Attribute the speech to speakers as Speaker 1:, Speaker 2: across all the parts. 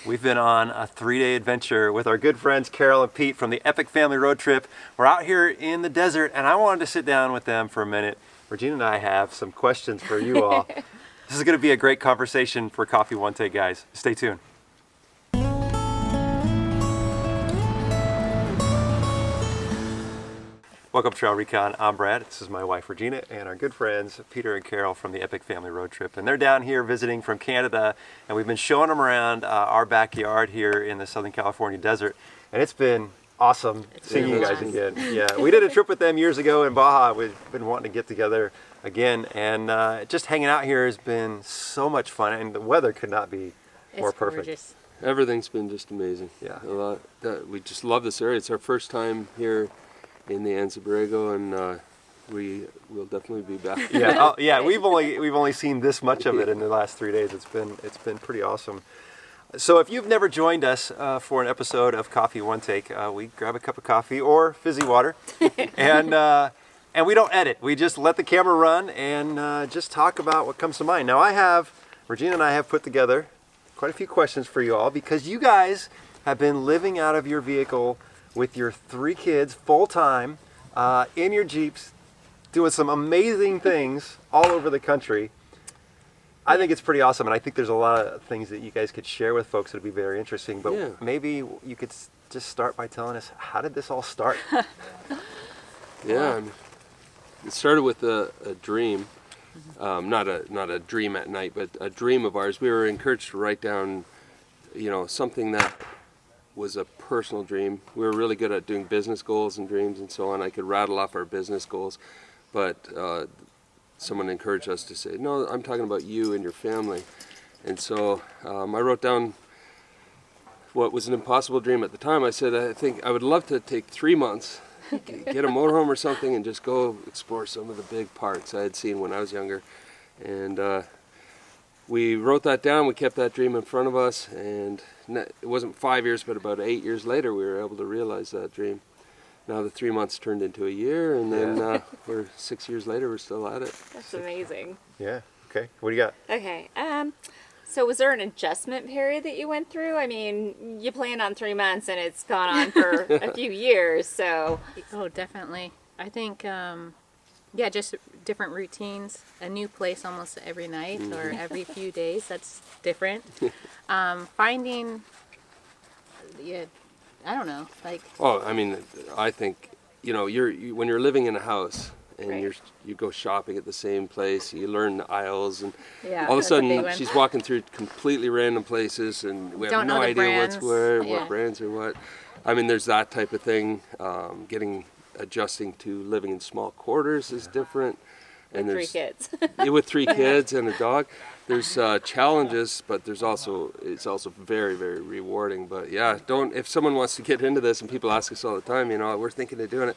Speaker 1: We've been on a 3-day adventure with our good friends Carol and Pete from the Epic Family Road Trip. We're out here in the desert, and I wanted to sit down with them for a minute. Regena and I have some questions for you all. This is going to be a great conversation for Coffee One Take, guys. Stay tuned. Welcome to TrailRecon. I'm Brad. This is my wife Regena and our good friends Peter and Carol from the Epic Family Road Trip. And they're down here visiting from Canada, and we've been showing them around our backyard here in the Southern California desert. And it's been awesome seeing you guys again. Yeah, we did a trip with them years ago in Baja. We've been wanting to get together again, and just hanging out here has been so much fun, and the weather could not be more perfect.
Speaker 2: Gorgeous.
Speaker 3: Everything's been just amazing.
Speaker 1: Yeah.
Speaker 3: We just love this area. It's our first time here in the Anza Borrego, and we will definitely be back.
Speaker 1: Yeah, we've only seen this much of it in the last 3 days. It's been pretty awesome. So if you've never joined us for an episode of Coffee One Take, we grab a cup of coffee or fizzy water, and we don't edit. We just let the camera run and just talk about what comes to mind. Now Regena and I have put together quite a few questions for you all, because you guys have been living out of your vehicle with your 3 kids full-time in your Jeeps, doing some amazing things all over the country. I think it's pretty awesome, and I think there's a lot of things that you guys could share with folks that would be very interesting, but maybe you could just start by telling us, how did this all start?
Speaker 3: Yeah, it started with a dream, not a dream at night, but a dream of ours. We were encouraged to write down, something that was a personal dream. We were really good at doing business goals and dreams and so on. I could rattle off our business goals, but someone encouraged us to say, no, I'm talking about you and your family. And so I wrote down what was an impossible dream at the time. I said, I think I would love to take 3 months, get a motorhome or something, and just go explore some of the big parks I had seen when I was younger. And we wrote that down. We kept that dream in front of us, and it wasn't 5 years, but about 8 years later, we were able to realize that dream. Now the 3 months turned into a year, and then we're 6 years later, we're still at it.
Speaker 2: That's amazing.
Speaker 1: Yeah. Okay. What do you got?
Speaker 2: Okay. So was there an adjustment period that you went through? I mean, you planned on 3 months, and it's gone on for a few years. So.
Speaker 4: Oh, definitely. I think, just different routines. A new place almost every night or every few days. That's different. Finding, I don't know, like.
Speaker 3: Oh, I mean, I think, when you're living in a house and you go shopping at the same place, you learn the aisles, and all of a sudden she's walking through completely random places, and we have no idea what's where, what brands are what. I mean, there's that type of thing. Adjusting to living in small quarters is different.
Speaker 2: And with 3 kids.
Speaker 3: With 3 kids and a dog. There's challenges, but it's also very, very rewarding. But yeah, if someone wants to get into this, and people ask us all the time, we're thinking of doing it.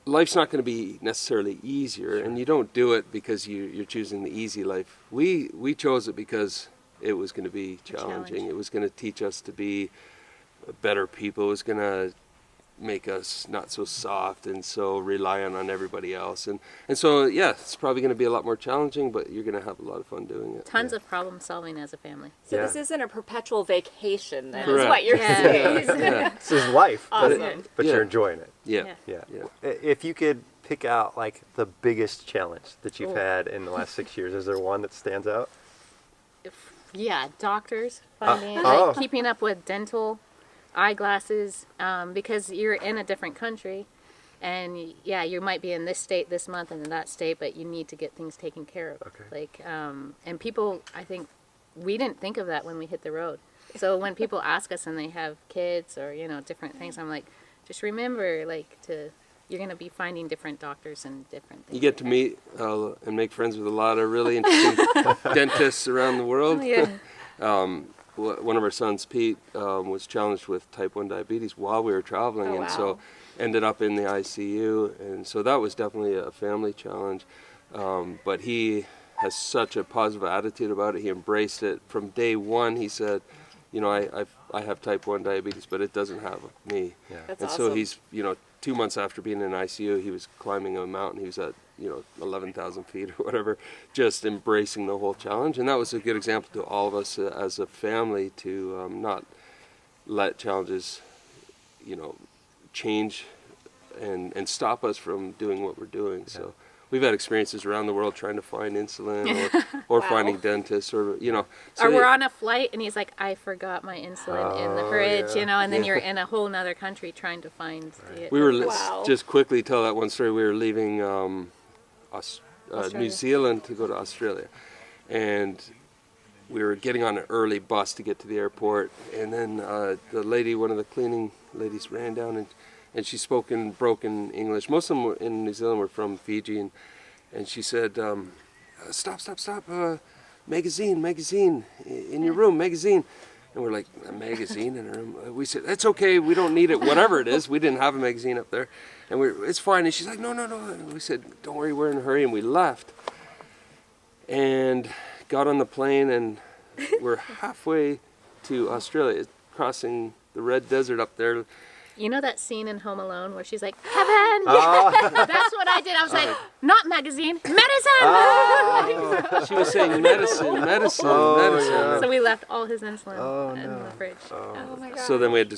Speaker 3: Life's not going to be necessarily easier, and you don't do it because you're choosing the easy life. We chose it because it was going to be challenging. It was going to teach us to be better people. It was going to make us not so soft and so reliant on everybody else, and so it's probably going to be a lot more challenging, but you're going to have a lot of fun doing it.
Speaker 4: Tons of problem solving as a family.
Speaker 2: So this isn't a perpetual vacation, then,
Speaker 3: Correct.
Speaker 2: is what you're saying.
Speaker 1: This is life,
Speaker 2: Awesome.
Speaker 1: but you're enjoying it.
Speaker 3: Yeah.
Speaker 1: If you could pick out like the biggest challenge that you've had in the last 6 years, is there one that stands out?
Speaker 4: Doctors finding keeping up with dental, eyeglasses, because you're in a different country, and you might be in this state this month and in that state, but you need to get things taken care of. And people, I think we didn't think of that when we hit the road. So when people ask us and they have kids or different things, I'm like, just remember, you're going to be finding different doctors and different things.
Speaker 3: You get to meet and make friends with a lot of really interesting dentists around the world. One of our sons, Pete, was challenged with type 1 diabetes while we were traveling, so ended up in the ICU, and so that was definitely a family challenge. But he has such a positive attitude about it. He embraced it from day one. He said, I have type 1 diabetes, but it doesn't have me.
Speaker 2: That's
Speaker 3: and
Speaker 2: awesome.
Speaker 3: so he's, 2 months after being in ICU, he was climbing a mountain. He was at 11,000 feet or whatever, just embracing the whole challenge. And that was a good example to all of us as a family to not let challenges, change and stop us from doing what we're doing. Yeah. So we've had experiences around the world trying to find insulin or finding dentists or. So
Speaker 4: or we're on a flight and he's like, I forgot my insulin in the fridge, and then you're in a whole nother country trying to find it.
Speaker 3: We were just quickly tell that one story. We were leaving New Zealand to go to Australia, and we were getting on an early bus to get to the airport, and then the lady, one of the cleaning ladies, ran down and she spoke in broken English. Most of them in New Zealand were from Fiji, and she said, stop, magazine, in your room, magazine. And we're like, a magazine in our room? We said, it's okay, we don't need it, whatever it is. We didn't have a magazine up there. And it's fine. And she's like, no. And we said, don't worry, we're in a hurry. And we left and got on the plane, and we're halfway to Australia, crossing the Red Desert up there.
Speaker 4: You know that scene in Home Alone where she's like, Kevin! That's what I did. I was like, not magazine, medicine!
Speaker 3: She was saying medicine.
Speaker 4: Yeah. So we left all his insulin in the fridge.
Speaker 2: Oh my God.
Speaker 3: So then we had to,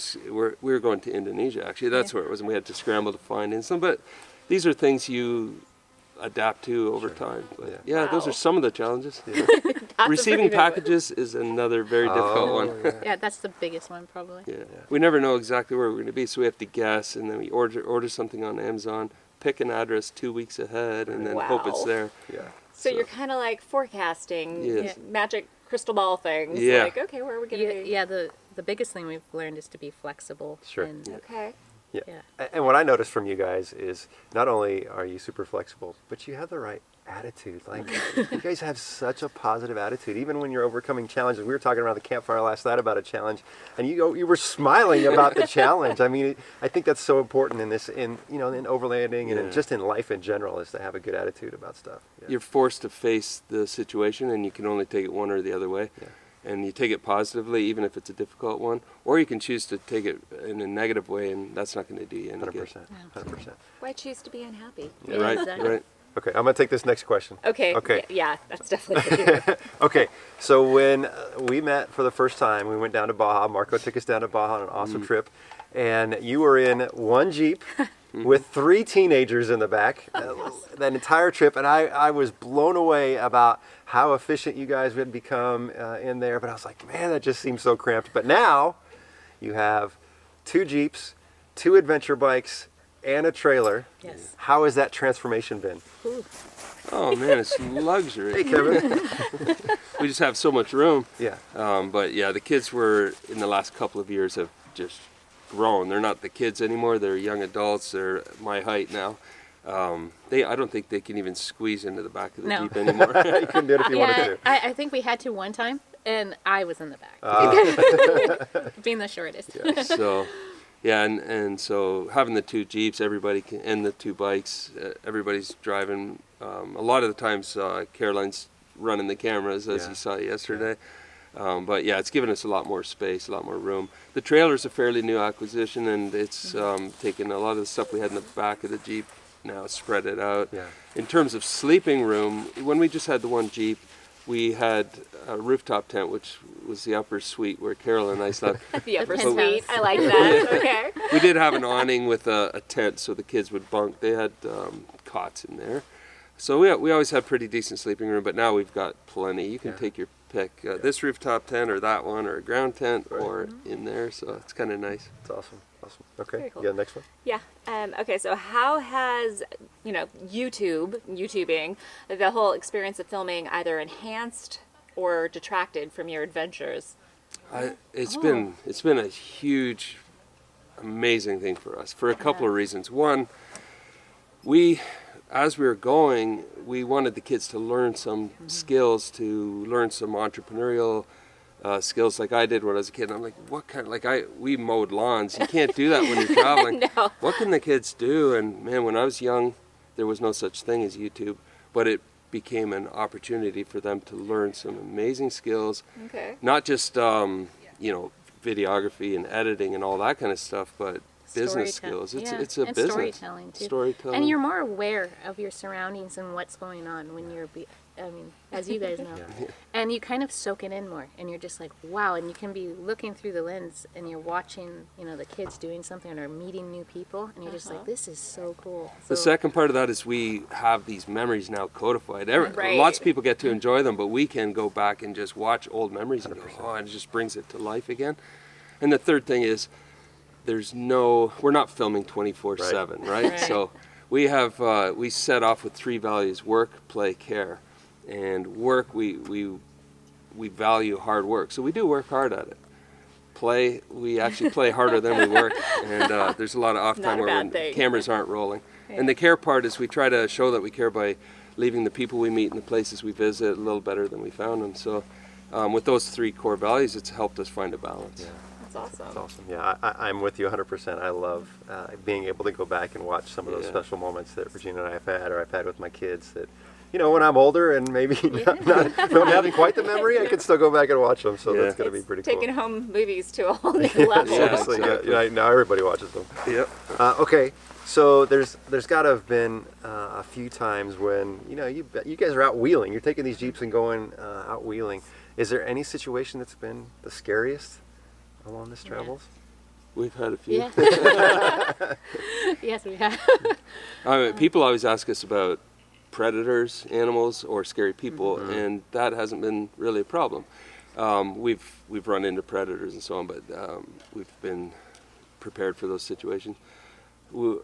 Speaker 3: we were going to Indonesia, actually. That's where it was, and we had to scramble to find insulin. But these are things you adapt to over time. But those are some of the challenges. Yeah. Receiving packages is another very difficult one.
Speaker 4: Yeah, that's the biggest one probably.
Speaker 3: Yeah. We never know exactly where we're going to be, so we have to guess, and then we order something on Amazon, pick an address 2 weeks ahead, and then hope it's there.
Speaker 1: Yeah.
Speaker 2: So you're kind of like forecasting magic crystal ball things.
Speaker 3: Yeah.
Speaker 2: Like, okay, where are we going to be?
Speaker 4: Yeah, the biggest thing we've learned is to be flexible.
Speaker 1: Sure.
Speaker 2: Okay.
Speaker 1: Yeah.
Speaker 4: Yeah.
Speaker 1: And what I noticed from you guys is not only are you super flexible, but you have the right attitude. Like, you guys have such a positive attitude, even when you're overcoming challenges. We were talking around the campfire last night about a challenge, and you were smiling about the challenge. I mean, I think that's so important in overlanding and just in life in general, is to have a good attitude about stuff. Yeah.
Speaker 3: You're forced to face the situation, and you can only take it one or the other way. Yeah. And you take it positively, even if it's a difficult one, or you can choose to take it in a negative way, and that's not going to do you any
Speaker 1: 100%.
Speaker 3: good.
Speaker 1: 100%.
Speaker 2: Why choose to be unhappy?
Speaker 3: Yeah, right,
Speaker 4: exactly.
Speaker 3: right.
Speaker 1: Okay, I'm going to take this next question.
Speaker 2: Okay.
Speaker 1: Okay.
Speaker 2: Yeah, that's definitely
Speaker 1: Okay, so when we met for the first time, we went down to Baja. Marco took us down to Baja on an awesome trip, and you were in one Jeep with 3 teenagers in the back that entire trip, and I was blown away about how efficient you guys had become in there, but I was like, man, that just seems so cramped. But now you have 2 Jeeps, 2 adventure bikes, and a trailer.
Speaker 4: Yes.
Speaker 1: How has that transformation been?
Speaker 4: Ooh.
Speaker 3: Oh man, it's luxury.
Speaker 1: Hey, Kevin.
Speaker 3: We just have so much room.
Speaker 1: Yeah.
Speaker 3: But yeah, the kids were, in the last couple of years, have just grown. They're not the kids anymore. They're young adults. They're my height now. I don't think they can even squeeze into the back of the Jeep anymore.
Speaker 1: You couldn't do it if you wanted to.
Speaker 4: I think we had to one time, and I was in the back. Being the shortest.
Speaker 1: Yeah.
Speaker 3: So, yeah, and so having the 2 Jeeps, everybody can, and the 2 bikes, everybody's driving. A lot of the times, Caroline's running the cameras, as you saw yesterday. But yeah, it's given us a lot more space, a lot more room. The trailer's a fairly new acquisition, and it's taken a lot of the stuff we had in the back of the Jeep, now spread it out. Yeah. In terms of sleeping room, when we just had the one Jeep, we had a rooftop tent, which was the upper suite where Carol and I slept.
Speaker 2: The upper suite, I like that. Okay.
Speaker 3: We did have an awning with a tent so the kids would bunk. They had cots in there. So we always had pretty decent sleeping room, but now we've got plenty. You can take your pick, this rooftop tent or that one, or a ground tent, or in there, so it's kind of nice.
Speaker 1: It's awesome. Okay,
Speaker 2: Very cool.
Speaker 1: yeah, next one.
Speaker 2: Yeah. Okay, so how has, YouTubing, the whole experience of filming either enhanced or detracted from your adventures?
Speaker 3: It's been a huge, amazing thing for us for a couple of reasons. One, as we were going, we wanted the kids to learn some skills, to learn some entrepreneurial skills like I did when I was a kid. And I'm like, we mowed lawns. You can't do that when you're traveling.
Speaker 2: No.
Speaker 3: What can the kids do? And man, when I was young, there was no such thing as YouTube, but it became an opportunity for them to learn some amazing skills.
Speaker 2: Okay.
Speaker 3: Not just, videography and editing and all that kind of stuff, but business
Speaker 4: Storytelling.
Speaker 3: skills. It's
Speaker 4: Yeah,
Speaker 3: it's a
Speaker 4: and
Speaker 3: business.
Speaker 4: storytelling too.
Speaker 3: Storytelling.
Speaker 4: And you're more aware of your surroundings and what's going on when you're, I mean, as you guys know. And you kind of soak it in more, and you're just like, wow. And you can be looking through the lens, and you're watching, you know, the kids doing something or meeting new people, and you're just like, this is so cool.
Speaker 3: The
Speaker 4: So,
Speaker 3: second part of that is we have these memories now codified.
Speaker 2: Right.
Speaker 3: Lots of people get to enjoy them, but we can go back and just watch old memories and go, oh, and it just brings it to life again. And the third thing is, we're not filming 24/7, right? So we set off with 3 values: work, play, care. And work, we value hard work, so we do work hard at it. Play, we actually play harder than we work, and there's a lot of off time where when cameras aren't rolling. And the care part is we try to show that we care by leaving the people we meet and the places we visit a little better than we found them. So with those 3 core values, it's helped us find a balance.
Speaker 2: That's awesome.
Speaker 1: That's awesome. Yeah, I'm with you 100%. I love being able to go back and watch some of those special moments that Regina and I have had, or I've had with my kids that, you know, when I'm older and maybe not having quite the memory, I can still go back and watch them. So that's going to be pretty cool.
Speaker 2: Taking home movies to a whole new level.
Speaker 1: Seriously, yeah, now everybody watches them.
Speaker 3: Yep.
Speaker 1: Okay, so there's got to have been a few times when, you know, you guys are out wheeling. You're taking these Jeeps and going out wheeling. Is there any situation that's been the scariest along this travels?
Speaker 3: We've had a few.
Speaker 4: Yeah. Yes, we have.
Speaker 3: People always ask us about predators, animals, or scary people, and that hasn't been really a problem. We've run into predators and so on, but we've been prepared for those situations. We've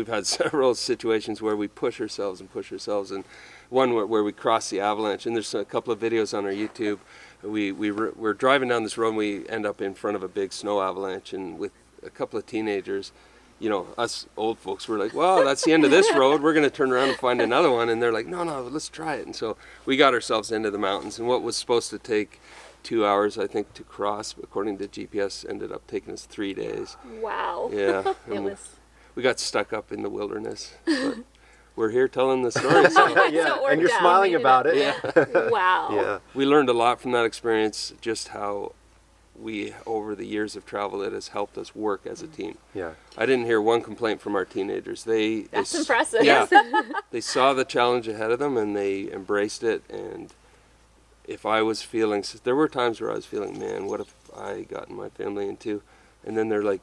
Speaker 3: had several situations where we push ourselves, and one where we cross the avalanche, and there's a couple of videos on our YouTube. We're driving down this road, and we end up in front of a big snow avalanche, and with a couple of teenagers, you know, us old folks were like, well, that's the end of this road. We're going to turn around and find another one. And they're like, no, let's try it. And so we got ourselves into the mountains. And what was supposed to take 2 hours, I think, to cross, according to GPS, ended up taking us 3 days.
Speaker 2: Wow.
Speaker 3: Yeah.
Speaker 4: It was.
Speaker 3: We got stuck up in the wilderness. But we're here telling the story. So.
Speaker 1: Yeah,
Speaker 2: So
Speaker 1: and you're
Speaker 2: worked out.
Speaker 1: smiling about it.
Speaker 3: Yeah.
Speaker 2: Wow.
Speaker 1: Yeah.
Speaker 3: We learned a lot from that experience, just how over the years of travel, it has helped us work as a team.
Speaker 1: Yeah.
Speaker 3: I didn't hear one complaint from our teenagers.
Speaker 2: That's impressive.
Speaker 3: Yeah, they saw the challenge ahead of them and they embraced it. And if I was feeling, there were times where I was feeling, man, what if I gotten my family into? And then they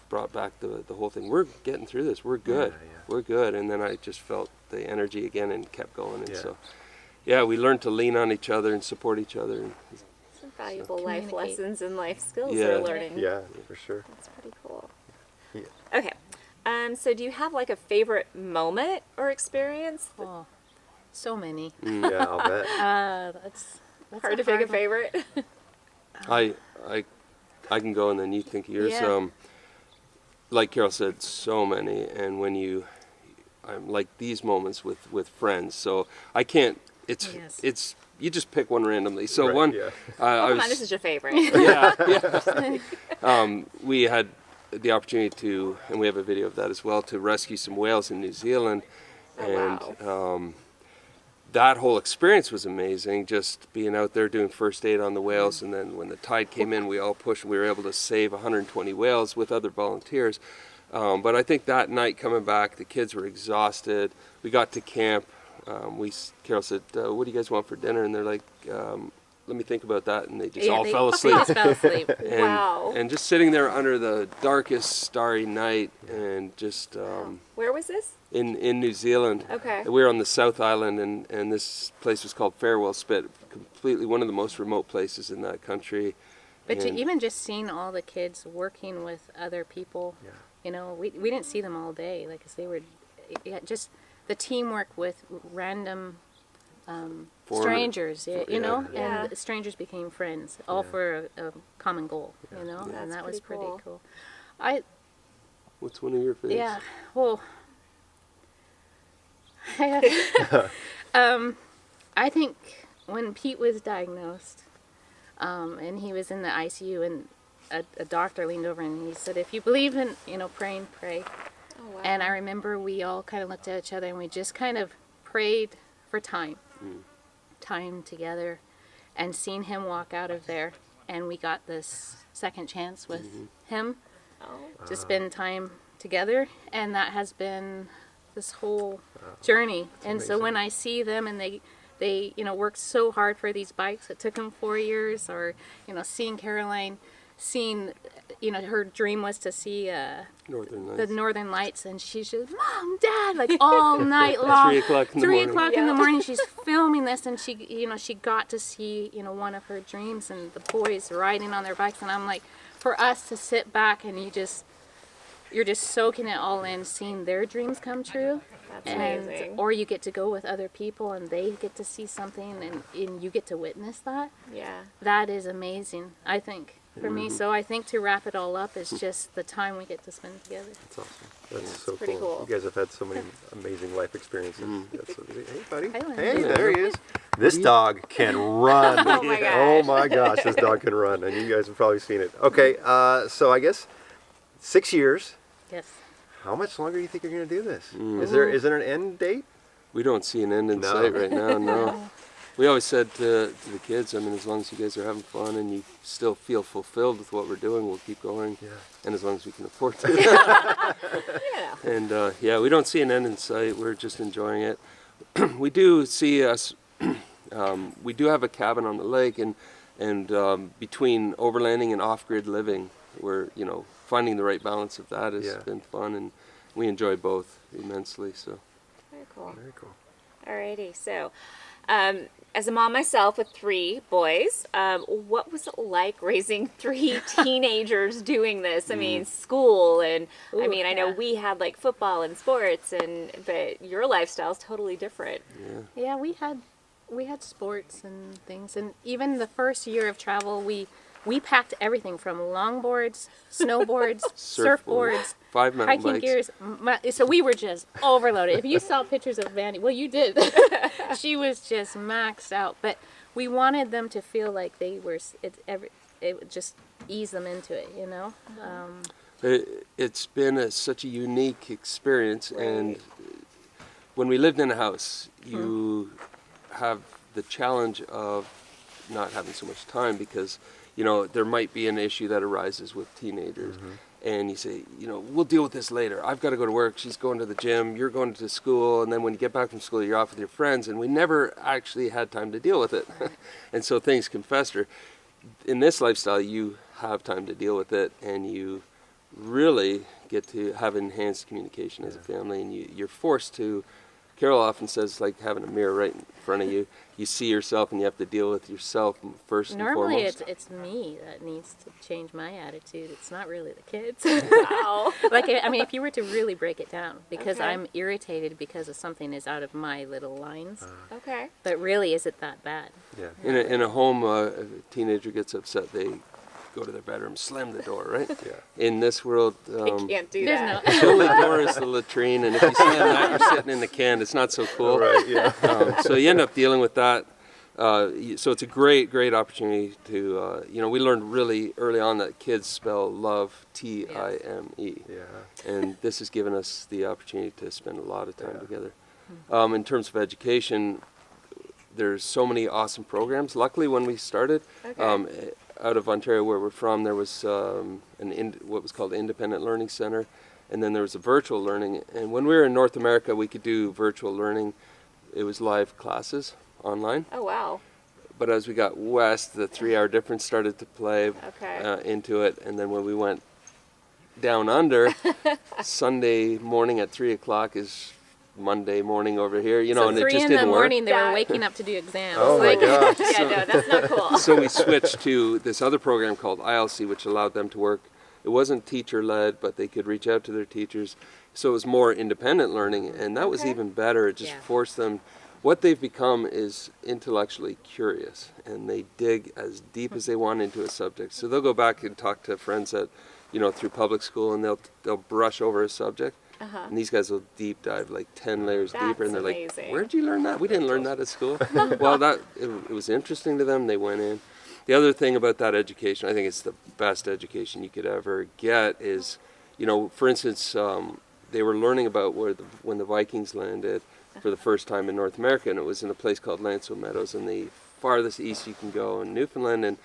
Speaker 3: brought back the whole thing. We're getting through this. We're good.
Speaker 1: Yeah.
Speaker 3: We're good. And then I just felt the energy again and kept going. And so, yeah, we learned to lean on each other and support each other. And
Speaker 2: Some valuable life
Speaker 4: Communicate.
Speaker 2: lessons and life skills
Speaker 3: Yeah.
Speaker 2: they're learning.
Speaker 1: Yeah, for sure.
Speaker 2: That's pretty cool.
Speaker 1: Yeah.
Speaker 2: Okay. So do you have like a favorite moment or experience?
Speaker 4: Oh, so many.
Speaker 1: Yeah, I'll bet.
Speaker 4: That's
Speaker 2: Hard to pick a
Speaker 4: one.
Speaker 2: favorite.
Speaker 3: I can go and then you think of yours.
Speaker 4: Yeah.
Speaker 3: Like Carol said, so many. And when I'm like these moments with friends. So I can't. It's you just pick one randomly. So
Speaker 1: Right,
Speaker 3: one.
Speaker 1: yeah.
Speaker 2: Come on, this is your favorite.
Speaker 3: We had the opportunity to, and we have a video of that as well, to rescue some whales in New Zealand. And that whole experience was amazing, just being out there doing first aid on the whales. And then when the tide came in, we all pushed and we were able to save 120 whales with other volunteers. But I think that night coming back, the kids were exhausted. We got to camp. Carol said, what do you guys want for dinner? And they're like, let me think about that. And they just all fell asleep.
Speaker 4: They just fell asleep.
Speaker 3: And just sitting there under the darkest starry night and just
Speaker 2: Where was this?
Speaker 3: in New Zealand.
Speaker 2: Okay.
Speaker 3: We were on the South Island, and this place was called Farewell Spit, completely one of the most remote places in that country.
Speaker 4: But
Speaker 3: And-
Speaker 4: even just seeing all the kids working with other people, you know, we didn't see them all day, like, 'cause they were, just the teamwork with random strangers, you know,
Speaker 2: Yeah.
Speaker 4: and the strangers became friends, all for a common goal, you know,
Speaker 2: That's
Speaker 4: and that was
Speaker 2: pretty
Speaker 4: pretty
Speaker 2: cool.
Speaker 4: cool.
Speaker 3: What's one of your favorites?
Speaker 4: Yeah, well, I think when Pete was diagnosed, and he was in the ICU, and a doctor leaned over and he said, if you believe in, you know, praying, pray.
Speaker 2: Oh, wow.
Speaker 4: And I remember we all kind of looked at each other and we just kind of prayed for time together, and seeing him walk out of there, and we got this second chance with him. to spend time together, and that has been this whole journey. And so when I see them and they worked so hard for these bikes, it took them 4 years, or seeing Caroline, her dream was to see the Northern Lights, and she's just, Mom, Dad, like all night long.
Speaker 3: 3 o'clock in the morning.
Speaker 4: 3 o'clock in the morning, she's filming this, and she got to see, one of her dreams, and the boys riding on their bikes, and I'm like, for us to sit back and you're just soaking it all in, seeing their dreams come true.
Speaker 2: That's amazing.
Speaker 4: Or you get to go with other people and they get to see something and you get to witness that.
Speaker 2: Yeah.
Speaker 4: That is amazing, I think, for me. So I think to wrap it all up is just the time we get to spend together.
Speaker 1: That's awesome. That's so
Speaker 2: pretty cool.
Speaker 1: You guys have had so many amazing life experiences. That's so, hey, buddy.
Speaker 4: Hi,
Speaker 1: Hey,
Speaker 4: Lindsay.
Speaker 1: there he is. This dog can run.
Speaker 2: Oh my gosh.
Speaker 1: Oh my gosh, this dog can run, and you guys have probably seen it. Okay, so I guess 6 years.
Speaker 4: Yes.
Speaker 1: How much longer do you think you're going to do this? Is there an end date?
Speaker 3: We don't see an end in
Speaker 1: No.
Speaker 3: sight right now, no. We always said to the kids, I mean, as long as you guys are having fun and you still feel fulfilled with what we're doing, we'll keep going.
Speaker 1: Yeah.
Speaker 3: And as long as we can afford to.
Speaker 2: Yeah.
Speaker 3: And we don't see an end in sight. We're just enjoying it. We do see us, we do have a cabin on the lake, and between overlanding and off-grid living, we're, finding the right balance of that has been fun, and we enjoy both immensely. So.
Speaker 2: Very cool.
Speaker 1: Very cool.
Speaker 2: Alrighty, so as a mom myself with 3 boys, what was it like raising 3 teenagers doing this? I mean, school, and I know we had like football and sports, but your lifestyle's totally different.
Speaker 4: Yeah, we had sports and things, and even the first year of travel, we packed everything from longboards, snowboards, surfboards,
Speaker 3: 5 mountain
Speaker 4: hiking
Speaker 3: bikes.
Speaker 4: gears. So we were just overloaded. If you saw pictures of Vandy, well, you did. She was just maxed out. But we wanted them to feel like they were. It would just ease them into it,
Speaker 3: It's been such a unique experience, and when we lived in a house, you have the challenge of not having so much time because, there might be an issue that arises with teenagers. And you say, we'll deal with this later. I've got to go to work. She's going to the gym. You're going to school. And then when you get back from school, you're off with your friends. And we never actually had time to deal with it. And so things can fester. In this lifestyle, you have time to deal with it. And you really get to have enhanced communication as a family. And you're forced to, Carol often says, it's like having a mirror right in front of you. You see yourself and you have to deal with yourself first and
Speaker 4: Normally
Speaker 3: foremost.
Speaker 4: it's me that needs to change my attitude. It's not really the kids.
Speaker 2: Wow.
Speaker 4: If you were to really break it down, because
Speaker 2: Okay.
Speaker 4: I'm irritated because of something is out of my little lines.
Speaker 2: Okay.
Speaker 4: But really, is it that bad?
Speaker 1: Yeah.
Speaker 3: In a home, a teenager gets upset, they go to their bedroom, slam the door, right?
Speaker 1: Yeah.
Speaker 3: In this world,
Speaker 2: I can't do
Speaker 4: There's
Speaker 2: that.
Speaker 3: the only door is the latrine, and if you slam that, you're sitting in the can. It's not so cool.
Speaker 1: Right. Yeah.
Speaker 3: So you end up dealing with that. So it's a great opportunity to, we learned really early on that kids spell love Time.
Speaker 1: Yeah.
Speaker 3: And this has given us the opportunity to spend a lot of time together. In terms of education, there's so many awesome programs. Luckily, when we started, out of Ontario, where we're from, there was what was called the Independent Learning Center, and then there was a virtual learning. And when we were in North America, we could do virtual learning. It was live classes online.
Speaker 2: Oh, wow.
Speaker 3: But as we got west, the 3-hour difference started to play into it. And then when we went down under, Sunday morning at 3 o'clock is Monday morning over here,
Speaker 4: So
Speaker 3: and it
Speaker 4: 3
Speaker 3: just
Speaker 4: in the
Speaker 3: didn't work.
Speaker 4: morning, they
Speaker 2: That-
Speaker 4: were waking up to do exams.
Speaker 1: Oh my gosh.
Speaker 2: Yeah, no, that's not cool.
Speaker 3: So we switched to this other program called ILC, which allowed them to work. It wasn't teacher-led, but they could reach out to their teachers. So it was more independent learning, and that was even better. It just forced them. What they've become is intellectually curious, and they dig as deep as they want into a subject. So they'll go back and talk to friends that, through public school, and they'll brush over a subject. And these guys will deep dive like 10 layers deeper, and they're like,
Speaker 2: amazing.
Speaker 3: "Where'd you learn that? We didn't learn that at school." Well, it was interesting to them. They went in. The other thing about that education, I think it's the best education you could ever get, is, for instance, they were learning about when the Vikings landed for the first time in North America, and it was in a place called Lanceau Meadows, in the farthest east you can go in Newfoundland, and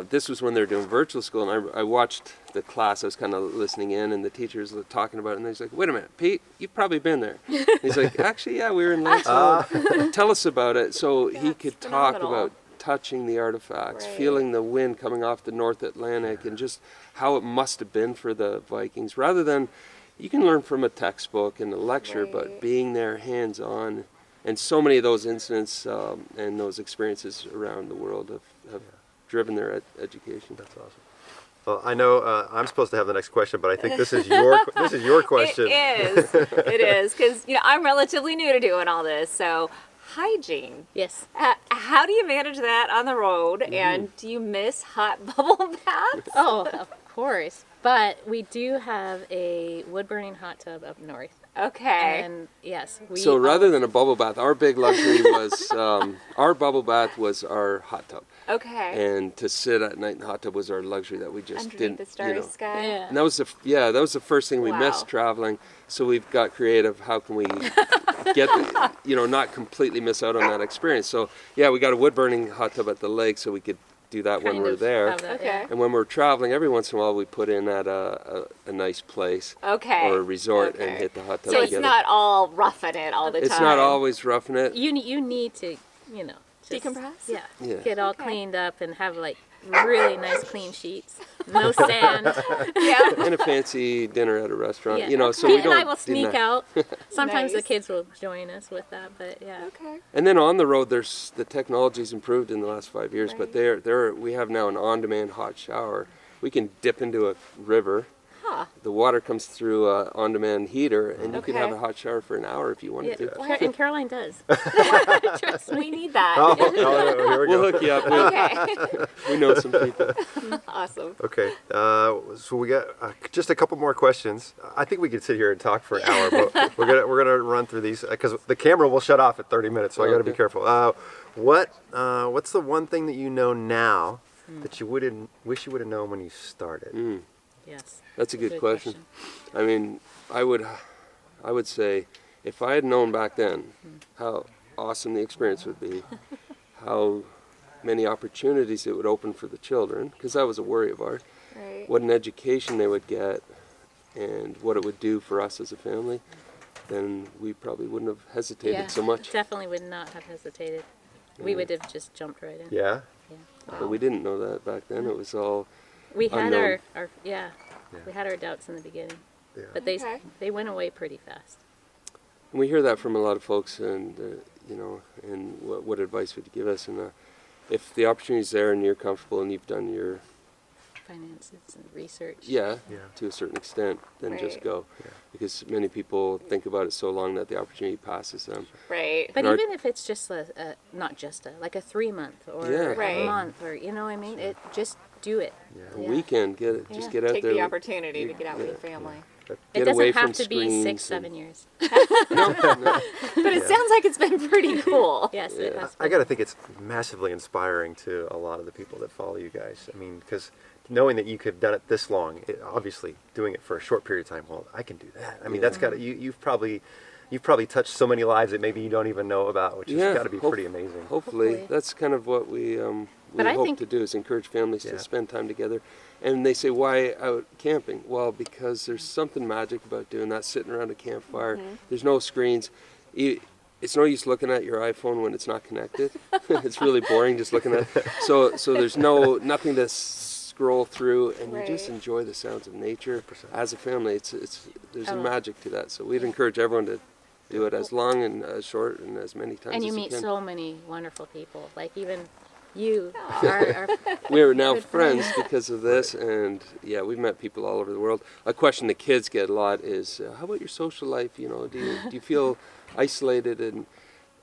Speaker 3: this was when they were doing virtual school, and I watched the class. I was kind of listening in, and the teachers were talking about it, and he's like, "Wait a minute, Pete, you've probably been there." He's like, "Actually, yeah, we were in Lansing. Tell us about it." So he could talk about touching the artifacts, feeling the wind coming off the North Atlantic, and just how it must have been for the Vikings. Rather than, you can learn from a textbook and a lecture, but being there hands-on, and so many of those incidents and those experiences around the world have driven their education.
Speaker 1: That's awesome. Well, I know I'm supposed to have the next question, but I think this is your question.
Speaker 2: It is, because I'm relatively new to doing all this, so hygiene.
Speaker 4: Yes.
Speaker 2: How do you manage that on the road, and do you miss hot bubble baths?
Speaker 4: Oh, of course. But we do have a wood-burning hot tub up north.
Speaker 2: Okay.
Speaker 4: And yes,
Speaker 3: So rather than a bubble bath, our big luxury was our bubble bath was our hot tub.
Speaker 2: Okay.
Speaker 3: And to sit at night in the hot tub was our luxury that we just
Speaker 2: Underneath
Speaker 3: didn't.
Speaker 2: the starry sky.
Speaker 4: Yeah.
Speaker 3: And that was the first thing we missed traveling. So we've got creative. How can we get not completely miss out on that experience? So yeah, we got a wood burning hot tub at the lake, so we could do that when we're there.
Speaker 2: Okay.
Speaker 3: And when we're traveling, every once in a while we put in at a nice place or a resort and hit the hot tub
Speaker 2: so
Speaker 3: together.
Speaker 2: it's not all roughing it all the time.
Speaker 3: It's not always roughing it.
Speaker 4: You need to, just,
Speaker 2: decompress?
Speaker 4: Yeah. Get all cleaned up and have like really nice clean sheets. No sand.
Speaker 3: And a fancy dinner at a restaurant.
Speaker 4: Yeah.
Speaker 3: So
Speaker 4: Pete
Speaker 3: we don't
Speaker 4: and I will sneak out. Sometimes the
Speaker 2: Nice.
Speaker 4: kids will join us with that, but yeah.
Speaker 2: Okay.
Speaker 3: And then on the road, the technology's improved in the last 5 years, but we have now an on-demand hot shower. We can dip into a river.
Speaker 2: Huh.
Speaker 3: The water comes through an on-demand heater, and you can have a hot shower for an hour if you wanted to.
Speaker 4: And Caroline does. Trust me.
Speaker 2: We need that.
Speaker 1: Here we
Speaker 3: We'll
Speaker 1: go.
Speaker 3: hook you up.
Speaker 2: Okay.
Speaker 3: We know some people.
Speaker 2: Awesome.
Speaker 1: Okay, so we got just a couple more questions. I think we could sit here and talk for an hour, but we're gonna run through these because the camera will shut off at 30 minutes, so I got to be careful. What's the one thing that you know now that you wish you would have known when you started?
Speaker 4: Yes.
Speaker 3: That's a good question. I mean, I would say if I had known back then how awesome the experience would be, how many opportunities it would open for the children, because that was a worry of ours, what an education they would get, and what it would do for us as a family, then we probably wouldn't have hesitated so much.
Speaker 4: Definitely would not have hesitated. We would have just jumped right in.
Speaker 1: Yeah.
Speaker 3: But we didn't know that back then. It was all
Speaker 4: We had
Speaker 3: unknown.
Speaker 4: we had our doubts in the beginning,
Speaker 1: Yeah.
Speaker 4: but they went away pretty fast.
Speaker 3: And we hear that from a lot of folks, and and what advice would you give us? And if the opportunity's there and you're comfortable and you've done your
Speaker 4: Finances and research.
Speaker 3: to a certain extent, then just go, because many people think about it so long that the opportunity passes them.
Speaker 2: Right.
Speaker 4: But
Speaker 3: And
Speaker 4: even if it's just not just like a 3 month or a month or I mean, it just do it.
Speaker 3: A weekend, just get out
Speaker 2: Take
Speaker 3: there.
Speaker 2: the opportunity to get out with your family.
Speaker 4: It
Speaker 3: Get away
Speaker 4: doesn't have
Speaker 3: from
Speaker 4: to be 6,
Speaker 3: screens
Speaker 4: 7 years.
Speaker 3: No.
Speaker 2: But it sounds like it's been pretty cool.
Speaker 4: Yes, it has.
Speaker 1: I got to think it's massively inspiring to a lot of the people that follow you guys. I mean, because knowing that you could have done it this long, obviously doing it for a short period of time, well, I can do that. I mean, that's got to, you've probably touched so many lives that maybe you don't even know about, which has got to be pretty amazing.
Speaker 3: Hopefully, that's kind of what we hope to do, is encourage families to spend time together. And they say, why out camping? Well, because there's something magic about doing that, sitting around a campfire. There's no screens. It's no use looking at your iPhone when it's not connected. It's really boring just looking at it. So there's nothing to scroll through, and you just enjoy the sounds of nature as a family. There's a magic to that. So we'd encourage everyone to do it as long and as short and as many times
Speaker 4: And
Speaker 3: as
Speaker 4: you
Speaker 3: you
Speaker 4: meet
Speaker 3: can.
Speaker 4: so many wonderful people. Like even you are
Speaker 3: We're now
Speaker 4: good
Speaker 3: friends because of this, and we've met people all over the world. A question the kids get a lot is, how about your social life? Do you feel isolated? And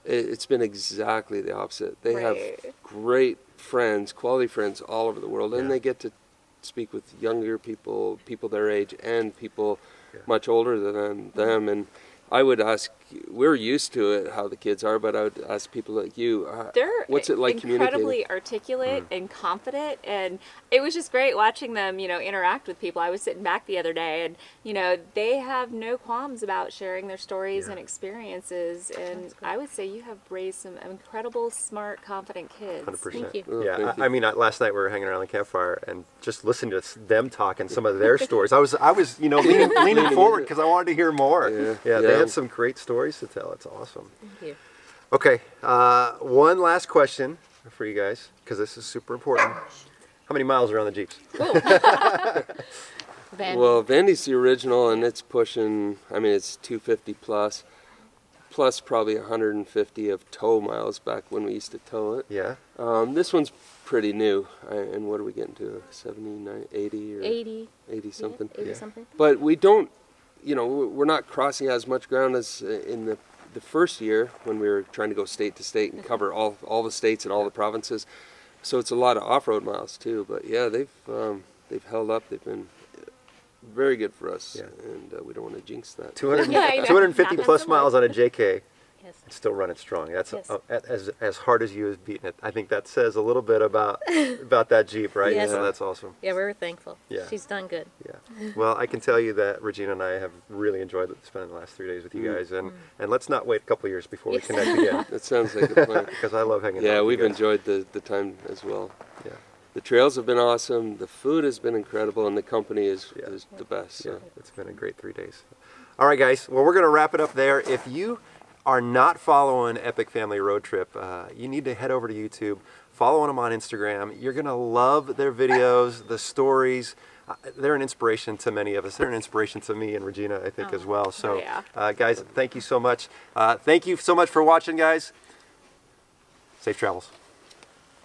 Speaker 3: it's been exactly the opposite. They have great friends, quality friends all over the world, and they get to speak with younger people their age, and people much older than them. And I would ask we're used to it, how the kids are, but I would ask people like you,
Speaker 2: They're
Speaker 3: what's it like communicating?
Speaker 2: incredibly articulate and confident, and it was just great watching them, interact with people. I was sitting back the other day, and they have no qualms about sharing their stories and experiences, and I would say you have raised some incredible, smart, confident kids.
Speaker 1: 100%.
Speaker 4: Thank you.
Speaker 3: Oh,
Speaker 1: Yeah,
Speaker 3: thank you.
Speaker 1: I mean, last night we were hanging around the campfire and just listening to them talk and some of their stories. I was leaning forward because I wanted to hear more.
Speaker 3: Yeah.
Speaker 1: They had some great stories to tell. It's awesome.
Speaker 4: Thank you.
Speaker 1: Okay, one last question for you guys, because this is super important. How many miles are on the Jeeps?
Speaker 4: Van.
Speaker 3: Well, Vandy's the original, and it's pushing, it's 250 plus probably 150 of tow miles back when we used to tow it.
Speaker 1: Yeah.
Speaker 3: This one's pretty new, and what are we getting to, 79, 80 or
Speaker 4: 80.
Speaker 3: 80 something?
Speaker 4: Yeah, 80 something.
Speaker 3: But we don't, we're not crossing as much ground as in the first year when we were trying to go state to state and cover all the states and all the provinces. So it's a lot of off-road miles too. But yeah, they've held up. They've been very good for us, and we don't want to jinx that.
Speaker 1: 250 plus miles on a JK.
Speaker 4: Yes.
Speaker 1: And still running strong. That's
Speaker 4: Yes.
Speaker 1: as hard as you have beaten it. I think that says a little bit about that Jeep, right?
Speaker 4: Yes.
Speaker 1: So that's awesome.
Speaker 4: Yeah, we were thankful.
Speaker 1: Yeah.
Speaker 4: She's done good.
Speaker 1: Yeah. Well, I can tell you that Regina and I have really enjoyed spending the last 3 days with you guys, and let's not wait a couple years before we
Speaker 4: Yes.
Speaker 1: connect again,
Speaker 3: That sounds like a plan.
Speaker 1: because I love hanging out.
Speaker 3: Yeah,
Speaker 1: with
Speaker 3: we've
Speaker 1: you guys.
Speaker 3: enjoyed the time as well.
Speaker 1: Yeah.
Speaker 3: The trails have been awesome. The food has been incredible, and the company is the best.
Speaker 1: Yeah,
Speaker 3: So.
Speaker 1: it's been a great 3 days. All right, guys. Well, we're going to wrap it up there. If you are not following Epic Family Road Trip, you need to head over to YouTube, follow them on Instagram. You're going to love their videos, the stories. They're an inspiration to many of us. They're an inspiration to me and Regina, I think, as well. So, guys, thank you so much. Thank you so much for watching, guys. Safe travels.